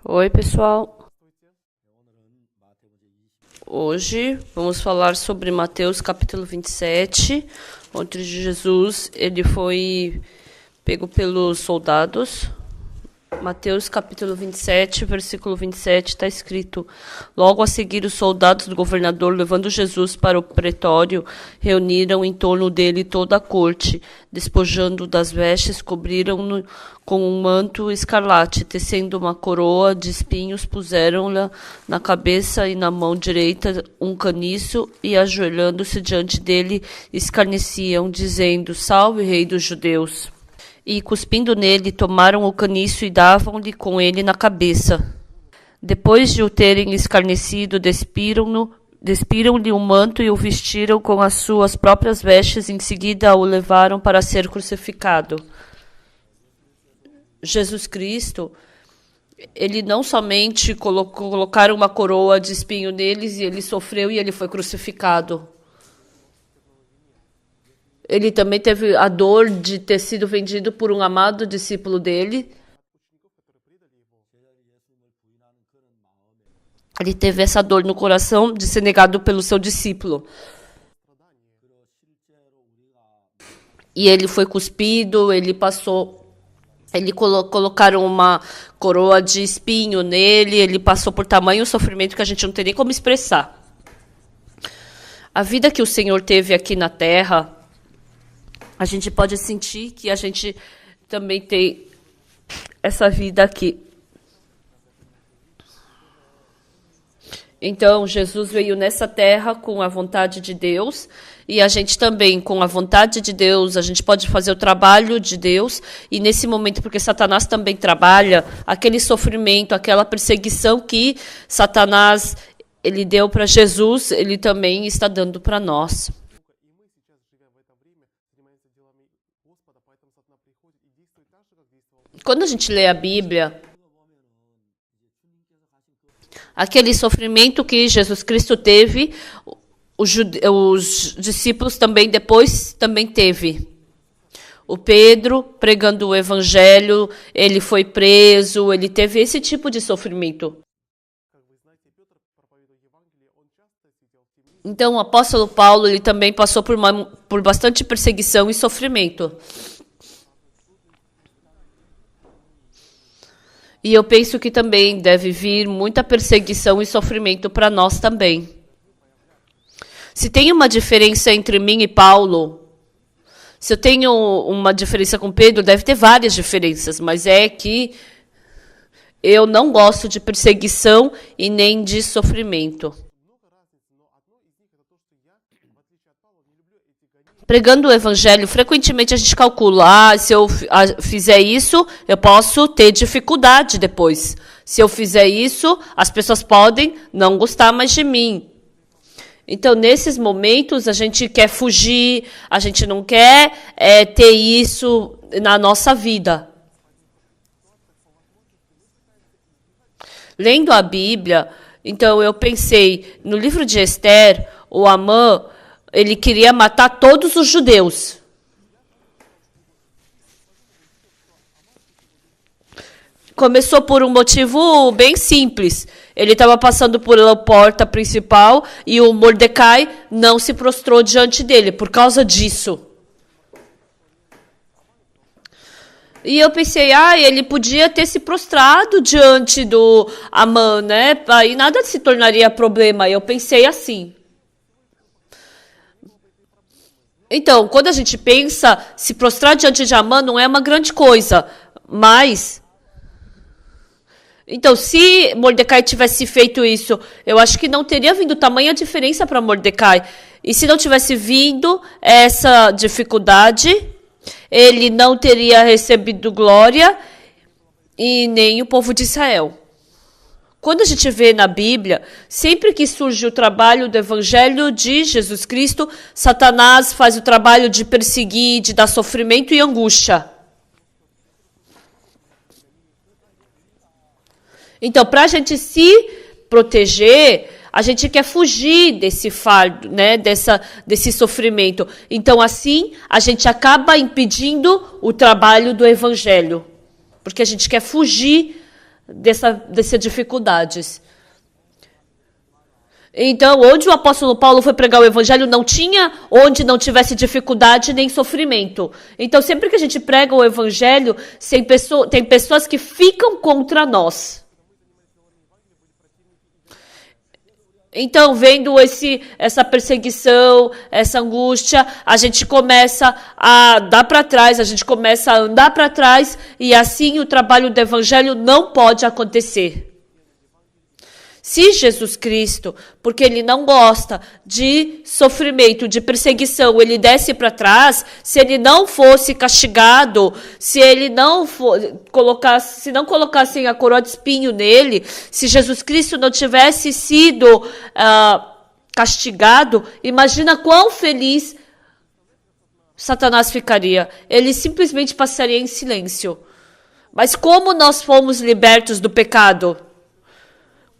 Oi, pessoal. Hoje vamos falar sobre Mateus capítulo 27, onde Jesus ele foi pego pelos soldados. Mateus capítulo 27, versículo 27, está escrito: Logo a seguir, os soldados do governador, levando Jesus para o pretório, reuniram em torno dele toda a corte. Despojando das vestes, cobriram-no com um manto escarlate, tecendo uma coroa de espinhos, puseram-lhe na cabeça e na mão direita um caniço, e ajoelhando-se diante dele, escarneciam, dizendo: Salve, Rei dos Judeus! E, cuspindo nele, tomaram o caniço e davam-lhe com ele na cabeça. Depois de o terem escarnecido, despiram-lhe o manto e o vestiram com as suas próprias vestes. Em seguida, o levaram para ser crucificado. Jesus Cristo, ele não somente colocaram uma coroa de espinho neles e ele sofreu e ele foi crucificado. Ele também teve a dor de ter sido vendido por um amado discípulo dele. Ele teve essa dor no coração de ser negado pelo seu discípulo. E ele foi cuspido, colocaram uma coroa de espinho nele, ele passou por tamanho sofrimento que a gente não tem nem como expressar. A vida que o Senhor teve aqui na terra, a gente pode sentir que a gente também tem essa vida aqui. Então, Jesus veio nessa terra com a vontade de Deus, e a gente também, com a vontade de Deus, a gente pode fazer o trabalho de Deus, e nesse momento, porque Satanás também trabalha, aquele sofrimento, aquela perseguição que Satanás ele deu para Jesus, ele também está dando para nós. Quando a gente lê a Bíblia, aquele sofrimento que Jesus Cristo teve, os discípulos também depois também teve. O Pedro, pregando o evangelho, ele foi preso, ele teve esse tipo de sofrimento. Então, o apóstolo Paulo, ele também passou por bastante perseguição e sofrimento. E eu penso que também deve vir muita perseguição e sofrimento para nós também. Se tem uma diferença entre mim e Paulo, se eu tenho uma diferença com Pedro, deve ter várias diferenças, mas é que eu não gosto de perseguição e nem de sofrimento. Pregando o evangelho, frequentemente a gente calcula, se eu fizer isso, eu posso ter dificuldade depois. Se eu fizer isso, as pessoas podem não gostar mais de mim. Então, nesses momentos, a gente quer fugir, a gente não quer ter isso na nossa vida. Lendo a Bíblia, então eu pensei, no livro de Esther, o Amã, ele queria matar todos os judeus. Começou por um motivo bem simples. Ele estava passando pela porta principal e o Mordecai não se prostrou diante dele por causa disso. E eu pensei, ele podia ter se prostrado diante do Amã, né? Aí nada se tornaria problema. Eu pensei assim. Então, quando a gente pensa, se prostrar diante de Amã não é uma grande coisa, mas... Então, se Mordecai tivesse feito isso, eu acho que não teria vindo tamanha diferença para Mordecai. E se não tivesse vindo essa dificuldade, ele não teria recebido glória e nem o povo de Israel. Quando a gente vê na Bíblia, sempre que surge o trabalho do Evangelho de Jesus Cristo, Satanás faz o trabalho de perseguir, de dar sofrimento e angústia. Então, para a gente se proteger, a gente quer fugir desse fardo, né, desse sofrimento. Então, assim, a gente acaba impedindo o trabalho do Evangelho. Porque a gente quer fugir dessas dificuldades. Então, onde o apóstolo Paulo foi pregar o evangelho, não tinha onde não tivesse dificuldade nem sofrimento. Então, sempre que a gente prega o evangelho, tem pessoas que ficam contra nós. Então, vendo essa perseguição, essa angústia, a gente começa a dar para trás, a gente começa a andar para trás, e assim o trabalho do evangelho não pode acontecer. Se Jesus Cristo, porque ele não gosta de sofrimento, de perseguição, ele desce para trás, se ele não fosse castigado, se ele não colocassem a coroa de espinho nele, se Jesus Cristo não tivesse sido castigado, imagina quão feliz Satanás ficaria. Ele simplesmente passaria em silêncio. Mas como nós fomos libertos do pecado?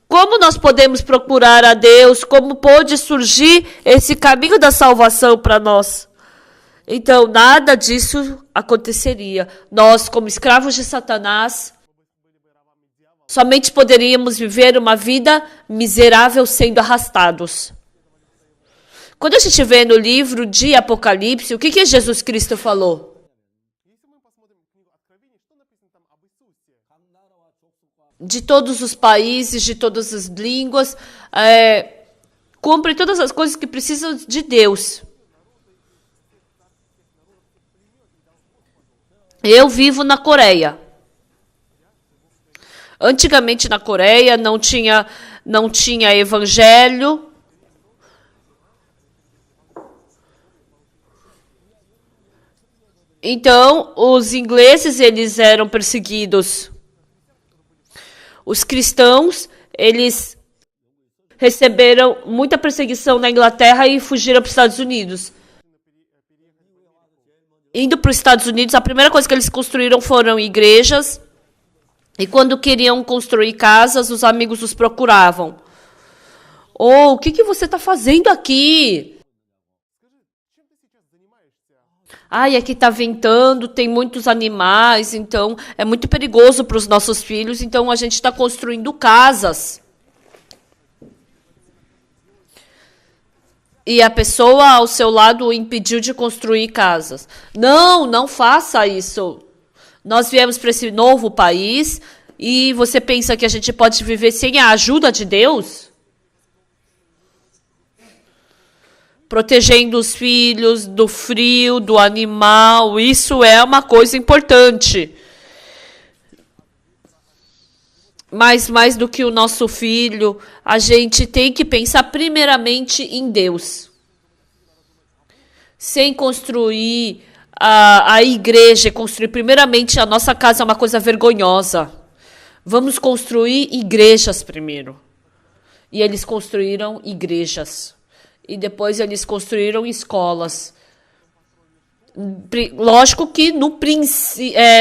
Como nós podemos procurar a Deus? Como pôde surgir esse caminho da salvação para nós? Então, nada disso aconteceria. Nós, como escravos de Satanás, somente poderíamos viver uma vida miserável sendo arrastados. Quando a gente vê no livro de Apocalipse, o que Jesus Cristo falou? De todos os países, de todas as línguas, cumpre todas as coisas que precisam de Deus. Eu vivo na Coreia. Antigamente na Coreia não tinha evangelho. Então, os ingleses, eles eram perseguidos. Os cristãos, eles receberam muita perseguição na Inglaterra e fugiram para os Estados Unidos. Indo para os Estados Unidos, a primeira coisa que eles construíram foram igrejas. E quando queriam construir casas, os amigos os procuravam. O que você está fazendo aqui? Aqui está ventando, tem muitos animais, então é muito perigoso para os nossos filhos, então a gente está construindo casas. E a pessoa ao seu lado o impediu de construir casas. Não faça isso. Nós viemos para esse novo país e você pensa que a gente pode viver sem a ajuda de Deus? Protegendo os filhos do frio, do animal, isso é uma coisa importante. Mas mais do que o nosso filho, a gente tem que pensar primeiramente em Deus. Sem construir a igreja, construir primeiramente a nossa casa é uma coisa vergonhosa. Vamos construir igrejas primeiro. E eles construíram igrejas. E depois eles construíram escolas. Lógico que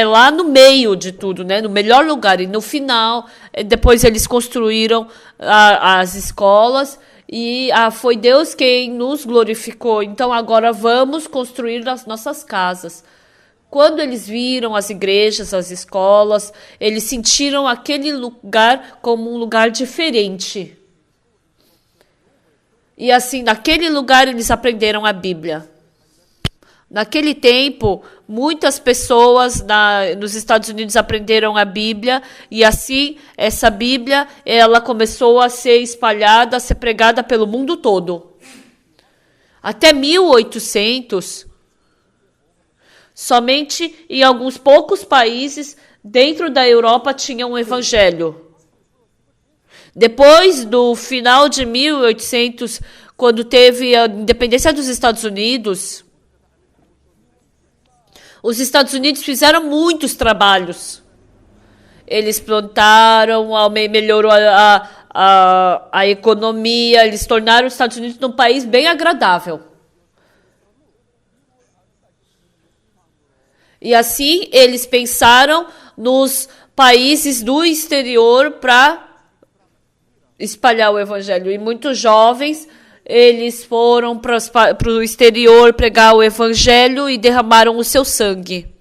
lá no meio de tudo, né? No melhor lugar. E no final, depois eles construíram as escolas. E foi Deus quem nos glorificou. Então agora vamos construir as nossas casas. Quando eles viram as igrejas, as escolas, eles sentiram aquele lugar como um lugar diferente. E assim, naquele lugar eles aprenderam a Bíblia. Naquele tempo, muitas pessoas nos Estados Unidos aprenderam a Bíblia. E assim, essa Bíblia, ela começou a ser espalhada, a ser pregada pelo mundo todo. Até 1800, somente em alguns poucos países dentro da Europa tinha um evangelho. Depois do final de 1800, quando teve a independência dos Estados Unidos, os Estados Unidos fizeram muitos trabalhos. Eles plantaram, melhorou a economia, eles tornaram os Estados Unidos um país bem agradável. E assim, eles pensaram nos países do exterior para espalhar o evangelho. E muitos jovens, eles foram para o exterior pregar o evangelho e derramaram o seu sangue.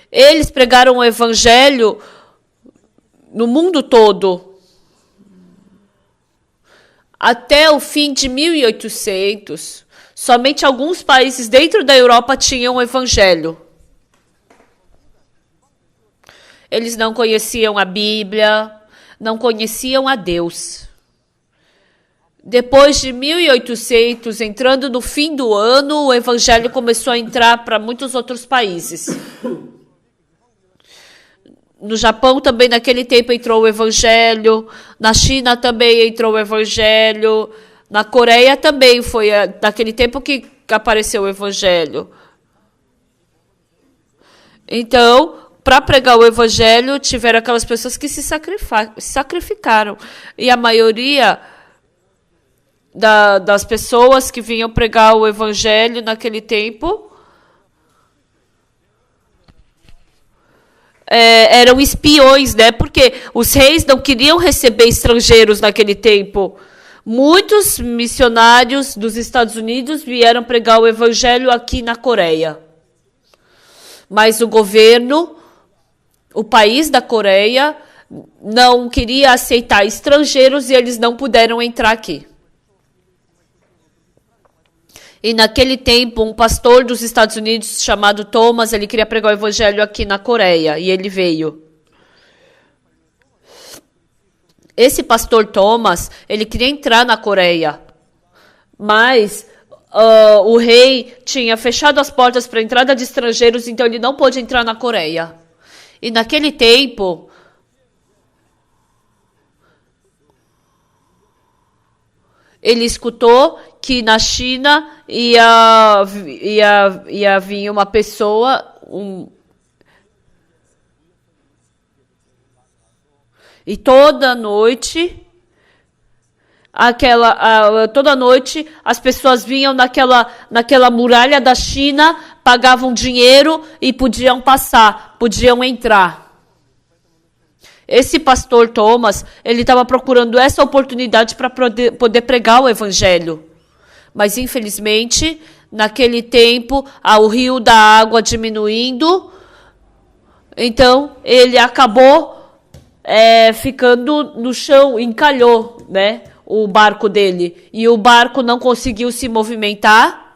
Eles pregaram o evangelho no mundo todo. Até o fim de 1800, somente alguns países dentro da Europa tinham o evangelho. Eles não conheciam a Bíblia, não conheciam a Deus. Depois de 1800, entrando no fim do ano, o evangelho começou a entrar para muitos outros países. No Japão também naquele tempo entrou o evangelho, na China também entrou o evangelho, na Coreia também foi naquele tempo que apareceu o evangelho. Então, para pregar o evangelho, tiveram aquelas pessoas que se sacrificaram. E a maioria das pessoas que vinham pregar o evangelho naquele tempo eram espiões, né? Porque os reis não queriam receber estrangeiros naquele tempo. Muitos missionários dos Estados Unidos vieram pregar o evangelho aqui na Coreia. Mas o governo, o país da Coreia, não queria aceitar estrangeiros e eles não puderam entrar aqui. E naquele tempo, um pastor dos Estados Unidos chamado Thomas, ele queria pregar o evangelho aqui na Coreia, e ele veio. Esse pastor Thomas, ele queria entrar na Coreia, mas o rei tinha fechado as portas para a entrada de estrangeiros, então ele não pôde entrar na Coreia. E naquele tempo, ele escutou que na China ia vir uma pessoa, e toda noite as pessoas vinham naquela muralha da China, pagavam dinheiro e podiam passar, podiam entrar. Esse pastor Thomas, ele estava procurando essa oportunidade para poder pregar o evangelho. Mas, infelizmente, naquele tempo, o rio da água diminuindo, então ele acabou ficando no chão, encalhou, né, o barco dele. E o barco não conseguiu se movimentar.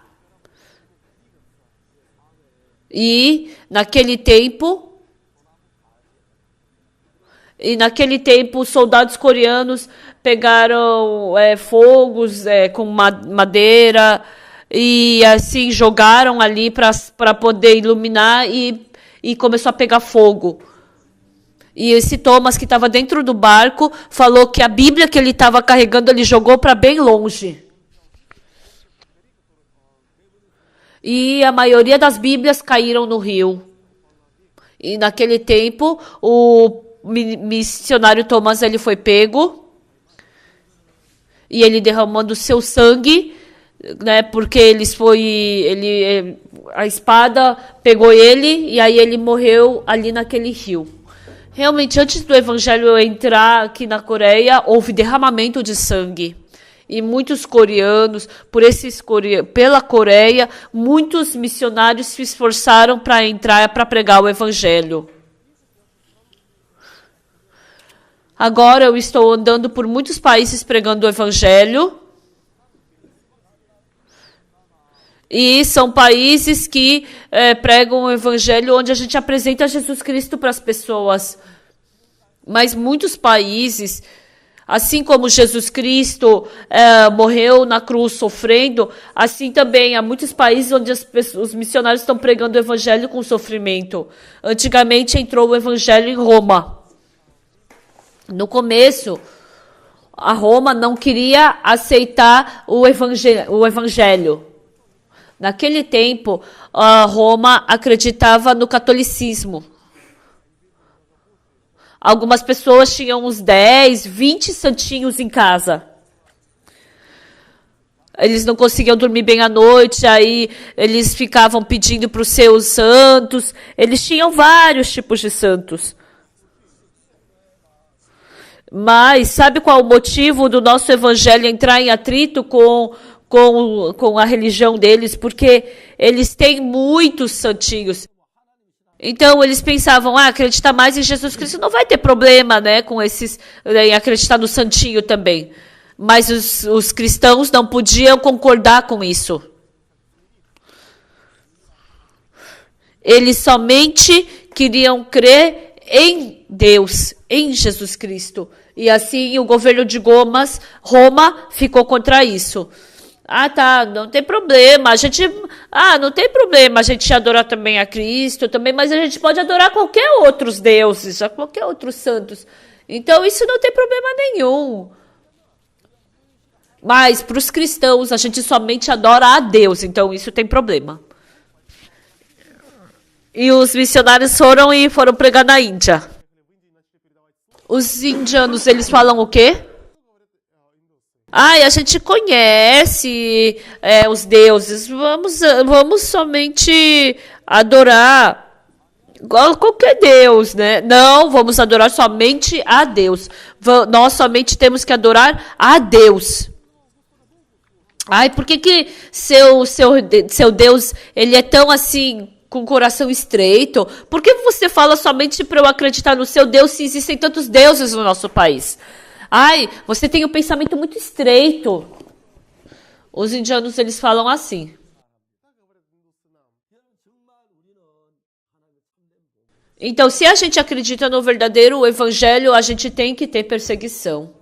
E, naquele tempo, os soldados coreanos pegaram fogos com madeira e assim jogaram ali para poder iluminar e começou a pegar fogo. E esse Thomas, que estava dentro do barco, falou que a Bíblia que ele estava carregando, ele jogou para bem longe. E a maioria das Bíblias caíram no rio. E naquele tempo, o missionário Thomas, ele foi pego e ele derramando seu sangue, né, porque a espada pegou ele e aí ele morreu ali naquele rio. Realmente, antes do evangelho entrar aqui na Coreia, houve derramamento de sangue. E muitos coreanos, pela Coreia, muitos missionários se esforçaram para entrar, para pregar o evangelho. Agora eu estou andando por muitos países pregando o evangelho. E são países que pregam o evangelho onde a gente apresenta Jesus Cristo para as pessoas. Mas muitos países, assim como Jesus Cristo morreu na cruz sofrendo, assim também há muitos países onde os missionários estão pregando o evangelho com sofrimento. Antigamente entrou o evangelho em Roma. No começo, a Roma não queria aceitar o evangelho. Naquele tempo, a Roma acreditava no catolicismo. Algumas pessoas tinham uns 10, 20 santinhos em casa. Eles não conseguiam dormir bem à noite, aí eles ficavam pedindo para os seus santos. Eles tinham vários tipos de santos. Mas sabe qual o motivo do nosso evangelho entrar em atrito com a religião deles? Porque eles têm muitos santinhos. Então, eles pensavam, acreditar mais em Jesus Cristo não vai ter problema, né, com esses, em acreditar no santinho também. Mas os cristãos não podiam concordar com isso. Eles somente queriam crer em Deus, em Jesus Cristo. E assim, o governo de Roma ficou contra isso. Tá, não tem problema, não tem problema a gente adorar também a Cristo, também, mas a gente pode adorar qualquer outros deuses, qualquer outros santos. Então, isso não tem problema nenhum. Mas, para os cristãos, a gente somente adora a Deus, então isso tem problema. E os missionários foram pregar na Índia. Os indianos, eles falam o quê? A gente conhece os deuses, vamos somente adorar qualquer Deus, né? Não, vamos adorar somente a Deus. Nós somente temos que adorar a Deus. Por que seu Deus, ele é tão assim, com o coração estreito? Por que você fala somente para eu acreditar no seu Deus se existem tantos deuses no nosso país? Você tem um pensamento muito estreito. Os indianos, eles falam assim. Então, se a gente acredita no verdadeiro evangelho, a gente tem que ter perseguição.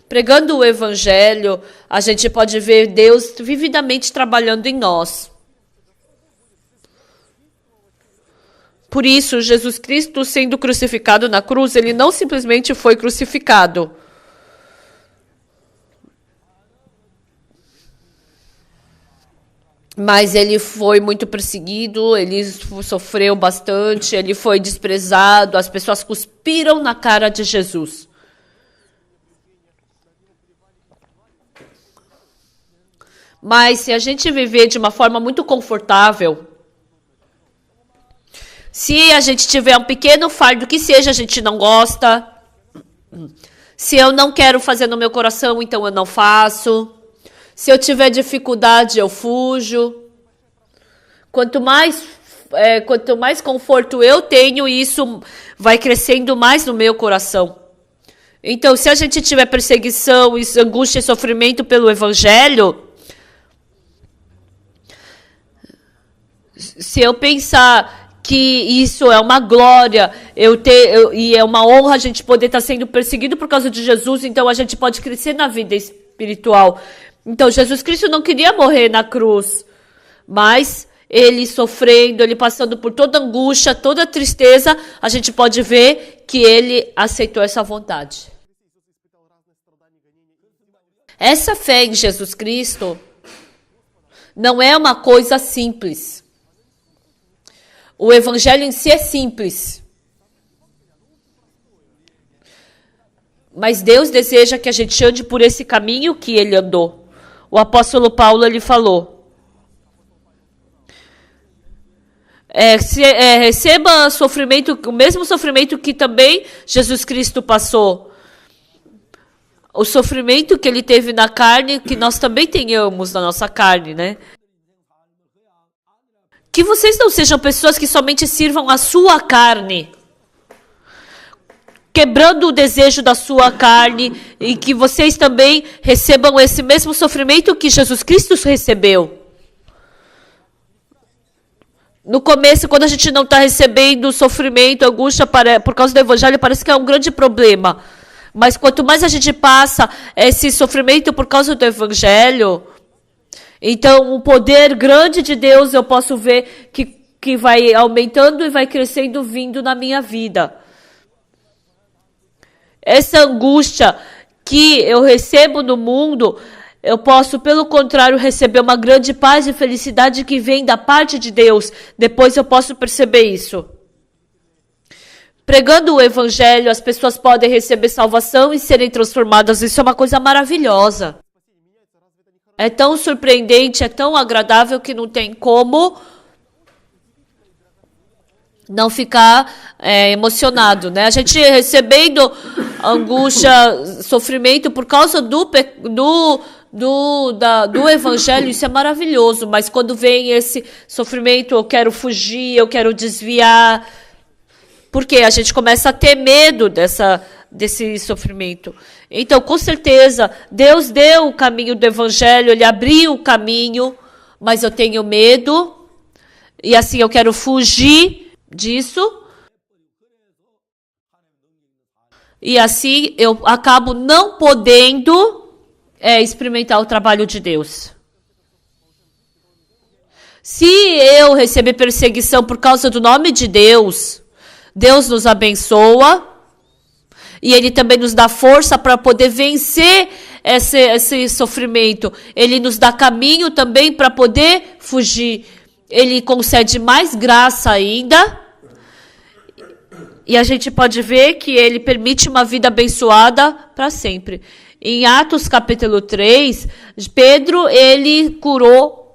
Pregando o evangelho, a gente pode ver Deus vividamente trabalhando em nós. Por isso, Jesus Cristo, sendo crucificado na cruz, ele não simplesmente foi crucificado. Mas ele foi muito perseguido, ele sofreu bastante, ele foi desprezado, as pessoas cuspiram na cara de Jesus. Mas se a gente viver de uma forma muito confortável, se a gente tiver um pequeno fardo que seja, a gente não gosta. Se eu não quero fazer no meu coração, então eu não faço. Se eu tiver dificuldade, eu fujo. Quanto mais conforto eu tenho, isso vai crescendo mais no meu coração. Então, se a gente tiver perseguição, angústia e sofrimento pelo evangelho, se eu pensar que isso é uma glória, e é uma honra a gente poder estar sendo perseguido por causa de Jesus, então a gente pode crescer na vida espiritual. Então, Jesus Cristo não queria morrer na cruz, mas ele sofrendo, ele passando por toda angústia, toda tristeza, a gente pode ver que ele aceitou essa vontade. Essa fé em Jesus Cristo não é uma coisa simples. O evangelho em si é simples. Mas Deus deseja que a gente ande por esse caminho que ele andou. O apóstolo Paulo, ele falou: receba sofrimento, o mesmo sofrimento que também Jesus Cristo passou. O sofrimento que ele teve na carne, que nós também tenhamos na nossa carne, né? Que vocês não sejam pessoas que somente sirvam a sua carne, quebrando o desejo da sua carne, e que vocês também recebam esse mesmo sofrimento que Jesus Cristo recebeu. No começo, quando a gente não está recebendo sofrimento, angústia por causa do evangelho, parece que é um grande problema. Mas quanto mais a gente passa esse sofrimento por causa do evangelho, então o poder grande de Deus eu posso ver que vai aumentando e vai crescendo vindo na minha vida. Essa angústia que eu recebo no mundo, eu posso, pelo contrário, receber uma grande paz e felicidade que vem da parte de Deus. Depois eu posso perceber isso. Pregando o evangelho, as pessoas podem receber salvação e serem transformadas. Isso é uma coisa maravilhosa. É tão surpreendente, é tão agradável que não tem como não ficar emocionado, né? A gente recebendo angústia, sofrimento por causa do evangelho, isso é maravilhoso, mas quando vem esse sofrimento, eu quero fugir, eu quero desviar, porque a gente começa a ter medo desse sofrimento. Então, com certeza, Deus deu o caminho do evangelho, Ele abriu o caminho, mas eu tenho medo, e assim eu quero fugir disso, e assim eu acabo não podendo experimentar o trabalho de Deus. Se eu receber perseguição por causa do nome de Deus, Deus nos abençoa e Ele também nos dá força para poder vencer esse sofrimento. Ele nos dá caminho também para poder fugir. Ele concede mais graça ainda. E a gente pode ver que Ele permite uma vida abençoada para sempre. Em Atos capítulo 3, Pedro, ele curou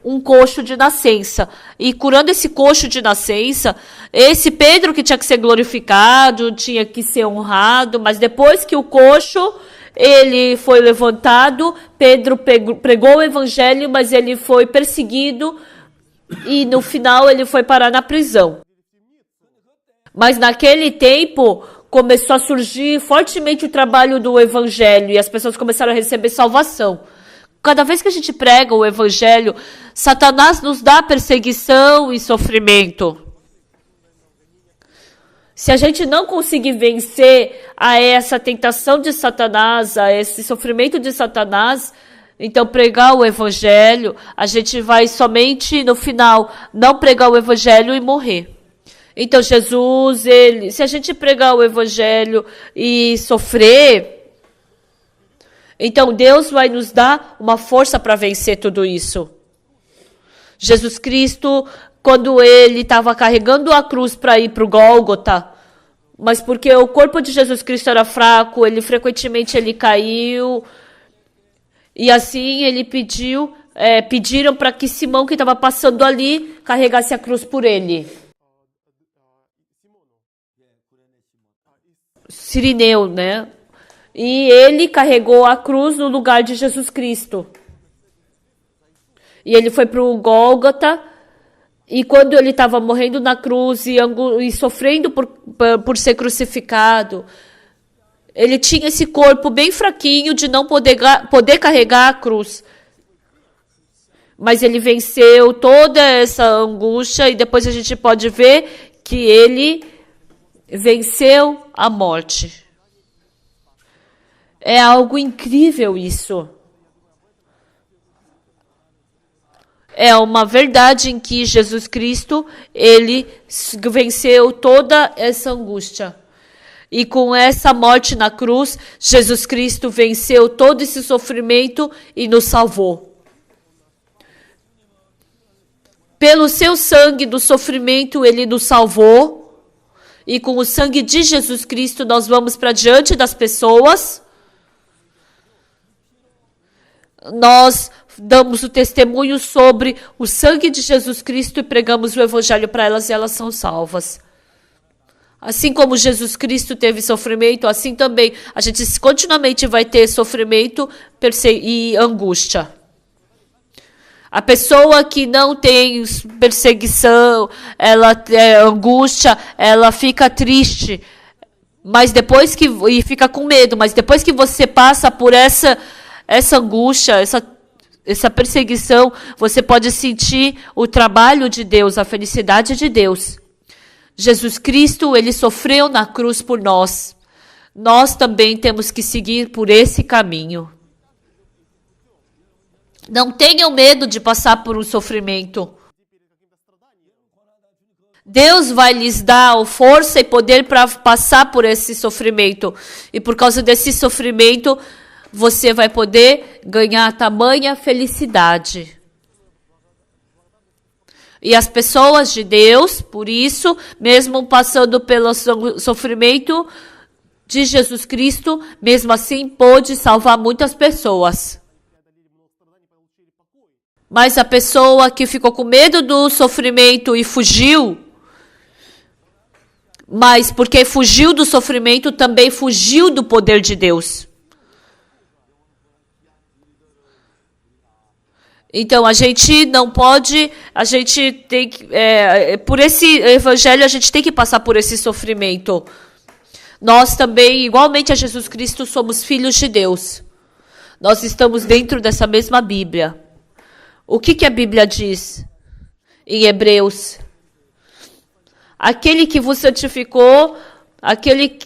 um coxo de nascença. E curando esse coxo de nascença, esse Pedro que tinha que ser glorificado, tinha que ser honrado, mas depois que o coxo ele foi levantado, Pedro pregou o evangelho, mas ele foi perseguido e no final ele foi parar na prisão. Mas naquele tempo começou a surgir fortemente o trabalho do evangelho e as pessoas começaram a receber salvação. Cada vez que a gente prega o evangelho, Satanás nos dá perseguição e sofrimento. Se a gente não conseguir vencer a essa tentação de Satanás, a esse sofrimento de Satanás, então pregar o evangelho, a gente vai somente no final não pregar o evangelho e morrer. Então Jesus, se a gente pregar o evangelho e sofrer, então Deus vai nos dar uma força para vencer tudo isso. Jesus Cristo, quando ele estava carregando a cruz para ir para o Gólgota, mas porque o corpo de Jesus Cristo era fraco, frequentemente ele caiu, e assim ele pediram para que Simão, que estava passando ali, carregasse a cruz por ele. Cirineu, né? E ele carregou a cruz no lugar de Jesus Cristo. E ele foi para o Gólgota, e quando ele estava morrendo na cruz e sofrendo por ser crucificado, ele tinha esse corpo bem fraquinho de não poder carregar a cruz. Mas ele venceu toda essa angústia e depois a gente pode ver que ele venceu a morte. É algo incrível isso. É uma verdade em que Jesus Cristo, ele venceu toda essa angústia. E com essa morte na cruz, Jesus Cristo venceu todo esse sofrimento e nos salvou. Pelo seu sangue do sofrimento, ele nos salvou. E com o sangue de Jesus Cristo, nós vamos para diante das pessoas. Nós damos o testemunho sobre o sangue de Jesus Cristo e pregamos o evangelho para elas e elas são salvas. Assim como Jesus Cristo teve sofrimento, assim também a gente continuamente vai ter sofrimento e angústia. A pessoa que não tem perseguição, ela angústia, ela fica triste, mas depois e fica com medo, mas depois que você passa por essa angústia, essa perseguição, você pode sentir o trabalho de Deus, a felicidade de Deus. Jesus Cristo, ele sofreu na cruz por nós. Nós também temos que seguir por esse caminho. Não tenham medo de passar por um sofrimento. Deus vai lhes dar força e poder para passar por esse sofrimento. E por causa desse sofrimento, você vai poder ganhar tamanha felicidade. E as pessoas de Deus, por isso, mesmo passando pelo sofrimento de Jesus Cristo, mesmo assim pôde salvar muitas pessoas. Mas a pessoa que ficou com medo do sofrimento e fugiu, mas porque fugiu do sofrimento, também fugiu do poder de Deus. Então, a gente não pode, a gente tem que, por esse evangelho, a gente tem que passar por esse sofrimento. Nós também, igualmente a Jesus Cristo, somos filhos de Deus. Nós estamos dentro dessa mesma Bíblia. O que a Bíblia diz em Hebreus? Aquele que vos santificou, aquele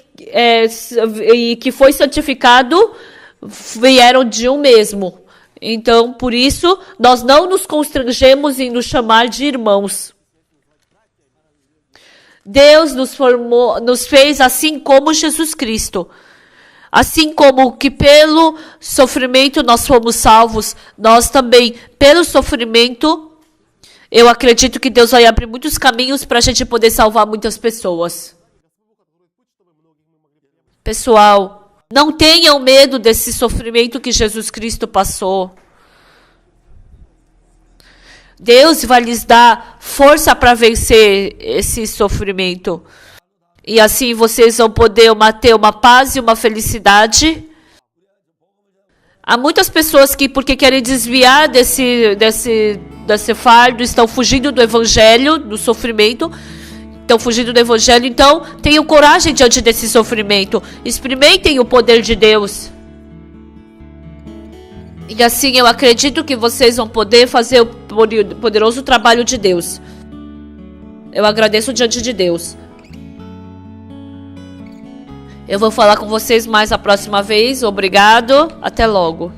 que foi santificado, vieram de um mesmo. Então, por isso, nós não nos constrangemos em nos chamar de irmãos. Deus nos formou, nos fez assim como Jesus Cristo. Assim como que pelo sofrimento nós fomos salvos, nós também, pelo sofrimento, eu acredito que Deus vai abrir muitos caminhos para a gente poder salvar muitas pessoas. Pessoal, não tenham medo desse sofrimento que Jesus Cristo passou. Deus vai lhes dar força para vencer esse sofrimento. E assim vocês vão poder ter uma paz e uma felicidade. Há muitas pessoas que, porque querem desviar desse fardo, estão fugindo do evangelho, do sofrimento. Estão fugindo do evangelho, então tenham coragem diante desse sofrimento. Experimentem o poder de Deus. E assim eu acredito que vocês vão poder fazer o poderoso trabalho de Deus. Eu agradeço diante de Deus. Eu vou falar com vocês mais a próxima vez. Obrigado. Até logo.